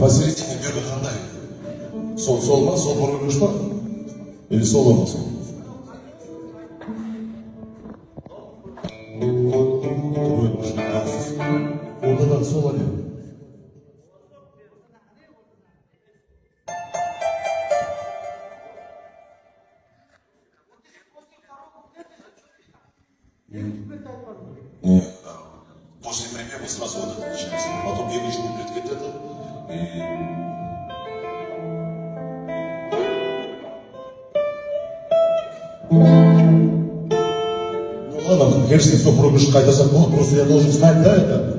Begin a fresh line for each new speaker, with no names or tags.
Посередине бері қандай? Сол ма? Сол бұрылғыш па? Или сол болмаса? Orada da sol alıyor. После примера сразу вот это начинается. Потом девочку будет вот это. Ну ладно, конечно, кто пробуешь какая-то закон, просто я должен знать, да, это?